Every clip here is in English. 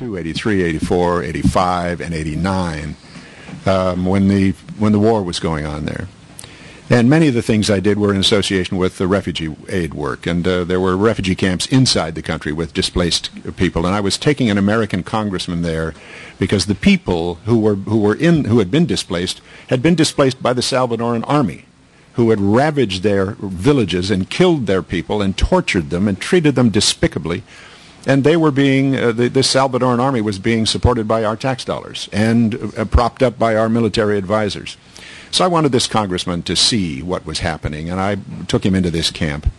83, 84, 85, and 89 when the war was going on there. And many of the things I did were in association with the refugee aid work, and there were refugee camps inside the country with displaced people, and I was taking an American congressman there because the people who had been displaced by the Salvadoran army, who had ravaged their villages and killed their people and tortured them and treated them despicably. And they were being, the Salvadoran army was being supported by our tax dollars and propped up by our military advisors. So I wanted this congressman to see what was happening, and I took him into this camp.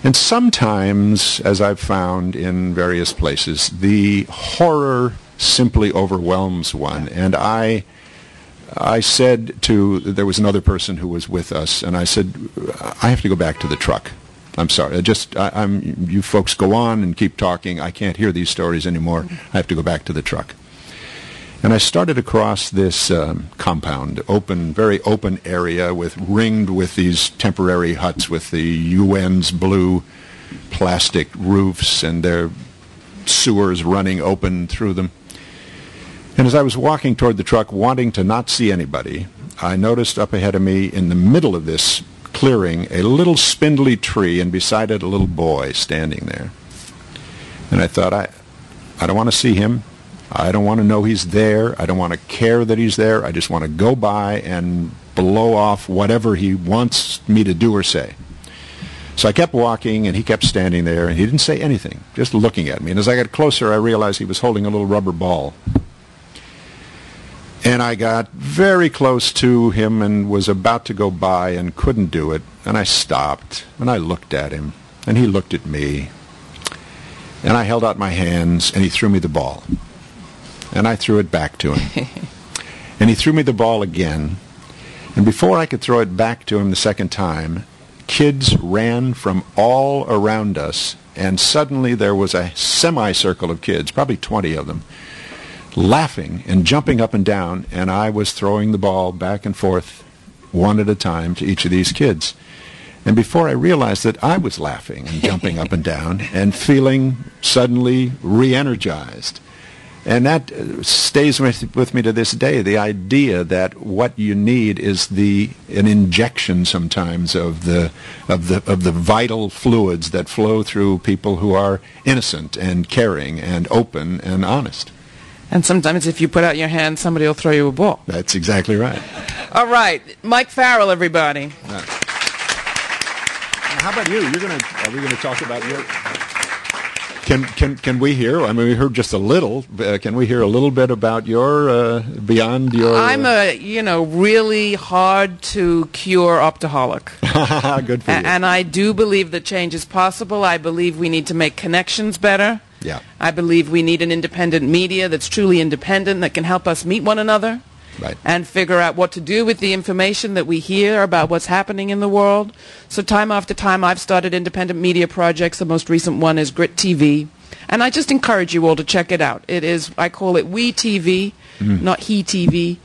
And sometimes, as I've found in various places, the horror simply overwhelms one. And I said to, there was another person who was with us, and I said, I have to go back to the truck. I'm sorry. You folks go on and keep talking. I can't hear these stories anymore. I have to go back to the truck. And I started across this compound, very open area, ringed with these temporary huts with the UN's blue plastic roofs and their sewers running open through them. And as I was walking toward the truck, wanting to not see anybody, I noticed up ahead of me in the middle of this clearing a little spindly tree, and beside it a little boy standing there. And I thought, I don't want to see him. I don't want to know he's there. I don't want to care that he's there. I just want to go by and blow off whatever he wants me to do or say. So I kept walking, and he kept standing there, and he didn't say anything, just looking at me. And as I got closer, I realized he was holding a little rubber ball. And I got very close to him and was about to go by and couldn't do it. And I stopped, and I looked at him, and he looked at me. And I held out my hands, and he threw me the ball. And I threw it back to him. And he threw me the ball again. And before I could throw it back to him the second time, kids ran from all around us, and suddenly there was a semicircle of kids, probably 20 of them, laughing and jumping up and down, and I was throwing the ball back and forth one at a time to each of these kids. And before I realized that, I was laughing and jumping up and down and feeling suddenly re-energized. And that stays with me to this day, the idea that what you need is an injection sometimes of the vital fluids that flow through people who are innocent and caring and open and honest. And sometimes if you put out your hand, somebody will throw you a ball. That's exactly right. All right. Mike Farrell, everybody. Now, how about you? Are we going to talk about your... Can we hear? I mean, we heard just a little. Can we hear a little bit about your beyond your? I'm a really hard to cure optaholic. Good for you. And I do believe that change is possible. I believe we need to make connections better. Yeah. I believe we need an independent media that's truly independent, that can help us meet one another. Right. And figure out what to do with the information that we hear about what's happening in the world. So time after time, I've started independent media projects. The most recent one is Grit TV. And I just encourage you all to check it out. It is, I call it We TV, not He TV.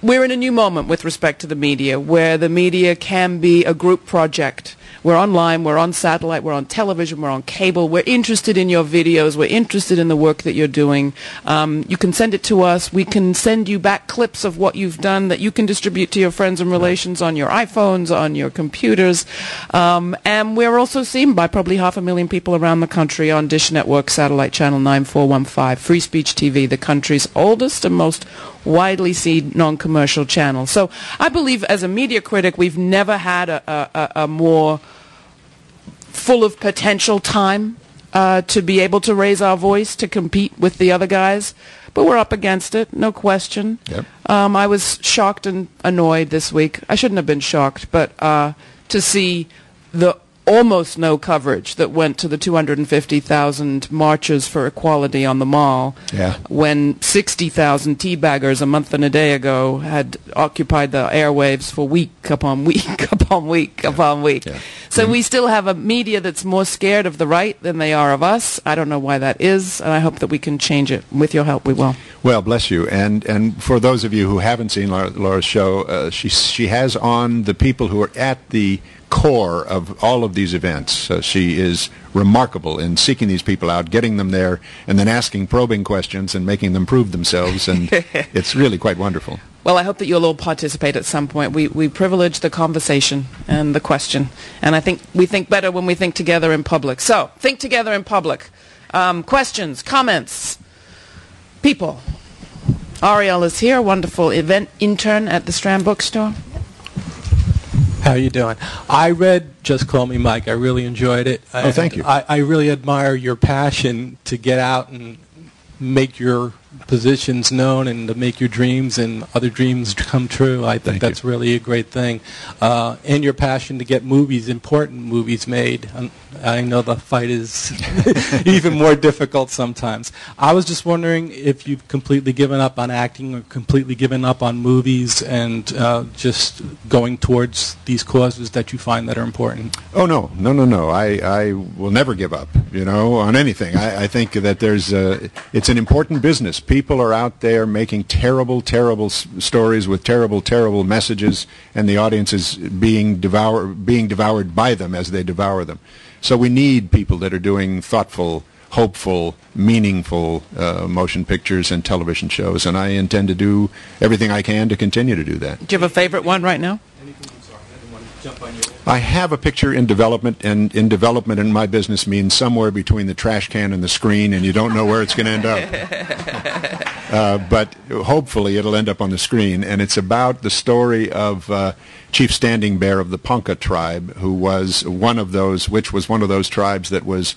We're in a new moment with respect to the media, where the media can be a group project. We're online, we're on satellite, we're on television, we're on cable. We're interested in your videos. We're interested in the work that you're doing. You can send it to us. We can send you back clips of what you've done that you can distribute to your friends and relations on your iPhones, on your computers. And we're also seen by probably 500,000 people around the country on Dish Network, Satellite Channel 9415, Free Speech TV, the country's oldest and most widely seen non-commercial channel. So I believe as a media critic, we've never had a more full of potential time to be able to raise our voice, to compete with the other guys. But we're up against it, no question. Yep. I was shocked and annoyed this week. I shouldn't have been shocked, but to see the almost no coverage that went to the 250,000 marchers for equality on the Mall, when 60,000 teabaggers a month and a day ago had occupied the airwaves for week upon week upon week upon week. Yeah. So we still have a media that's more scared of the right than they are of us. I don't know why that is, and I hope that we can change it. With your help, we will. Well, bless you. And for those of you who haven't seen Laura's show, she has on the people who are at the core of all of these events. She is remarkable in seeking these people out, getting them there, and then asking probing questions and making them prove themselves, and it's really quite wonderful. Well, I hope that you'll all participate at some point. We privilege the conversation and the question, and I think we think better when we think together in public. So, think together in public. Questions, comments, people. Ariel is here, wonderful event intern at the Strand bookstore. How you doing? I read Just Call Me Mike. I really enjoyed it. Oh, thank you. I really admire your passion to get out and make your positions known and to make your dreams and other dreams come true. I think that's really a great thing. And your passion to get movies, important movies made. I know the fight is even more difficult sometimes. I was just wondering if you've completely given up on acting or completely given up on movies and just going towards these causes that you find that are important. Oh, no. I will never give up, on anything. I think that it's an important business. People are out there making terrible, terrible stories with terrible, terrible messages, and the audience is being devoured by them as they devour them. So we need people that are doing thoughtful, hopeful, meaningful motion pictures and television shows, and I intend to do everything I can to continue to do that. Do you have a favorite one right now? I have a picture in development, and in development in my business means somewhere between the trash can and the screen, and you don't know where it's going to end up. But hopefully it'll end up on the screen, and it's about the story of Chief Standing Bear of the Ponca tribe, who was one of those tribes that was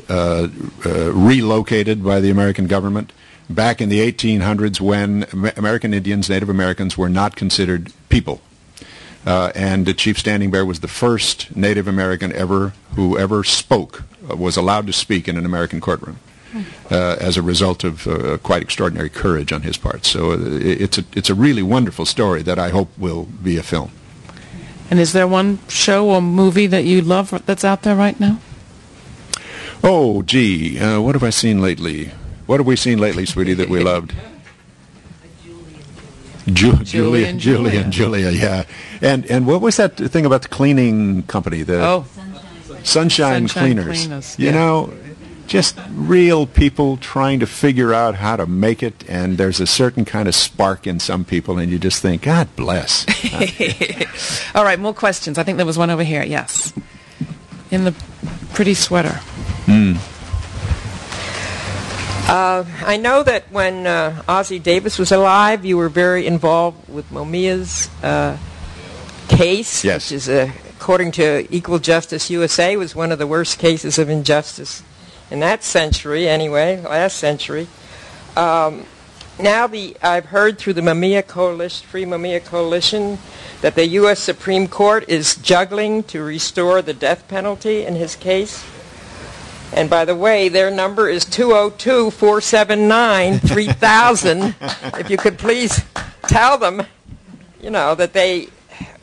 relocated by the American government back in the 1800s when American Indians, Native Americans, were not considered people. And Chief Standing Bear was the first Native American who ever spoke, was allowed to speak in an American courtroom as a result of quite extraordinary courage on his part. So it's a really wonderful story that I hope will be a film. And is there one show or movie that you love that's out there right now? Oh, gee, what have I seen lately? What have we seen lately, sweetie, that we loved? Julia, yeah. And what was that thing about the cleaning company? Sunshine Cleaners. Just real people trying to figure out how to make it, and there's a certain kind of spark in some people, and you just think, God bless. All right, more questions. I think there was one over here, yes. In the pretty sweater. I know that when Ossie Davis was alive, you were very involved with Mamiya's case, yes. Which is, according to Equal Justice USA, was one of the worst cases of injustice in that century, anyway, last century. Now I've heard through the Mamiya Coalition, Free Mamiya Coalition, that the U.S. Supreme Court is juggling to restore the death penalty in his case. And by the way, their number is 202-479-3000. If you could please tell them, that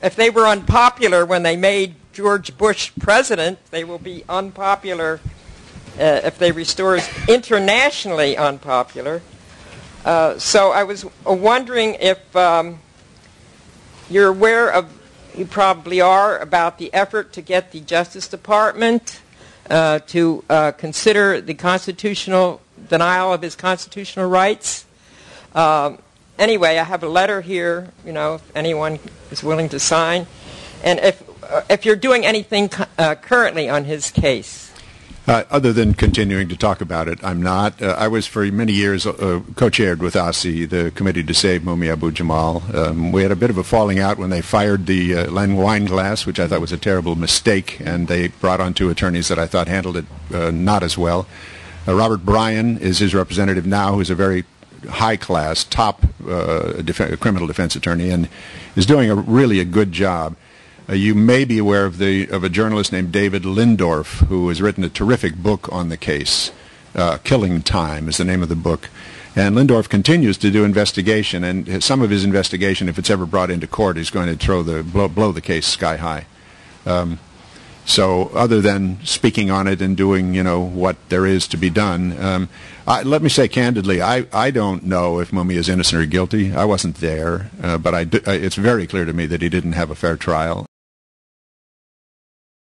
if they were unpopular when they made George Bush president, they will be unpopular if they restore us, internationally unpopular. So I was wondering if you're aware of, you probably are, about the effort to get the Justice Department to consider the constitutional denial of his constitutional rights. Anyway, I have a letter here, if anyone is willing to sign. And if you're doing anything currently on his case. Other than continuing to talk about it, I'm not. I was for many years co-chaired with Ossie the Committee to Save Mumia Abu-Jamal. We had a bit of a falling out when they fired the Len Weinglass, which I thought was a terrible mistake, and they brought on two attorneys that I thought handled it not as well. Robert Bryan is his representative now, who's a very high-class, top criminal defense attorney, and is doing really a good job. You may be aware of a journalist named David Lindorf, who has written a terrific book on the case. Killing Time is the name of the book. And Lindorf continues to do investigation, and some of his investigation, if it's ever brought into court, is going to blow the case sky high. So other than speaking on it and doing, what there is to be done, let me say candidly, I don't know if Mumia is innocent or guilty. I wasn't there, but it's very clear to me that he didn't have a fair trial.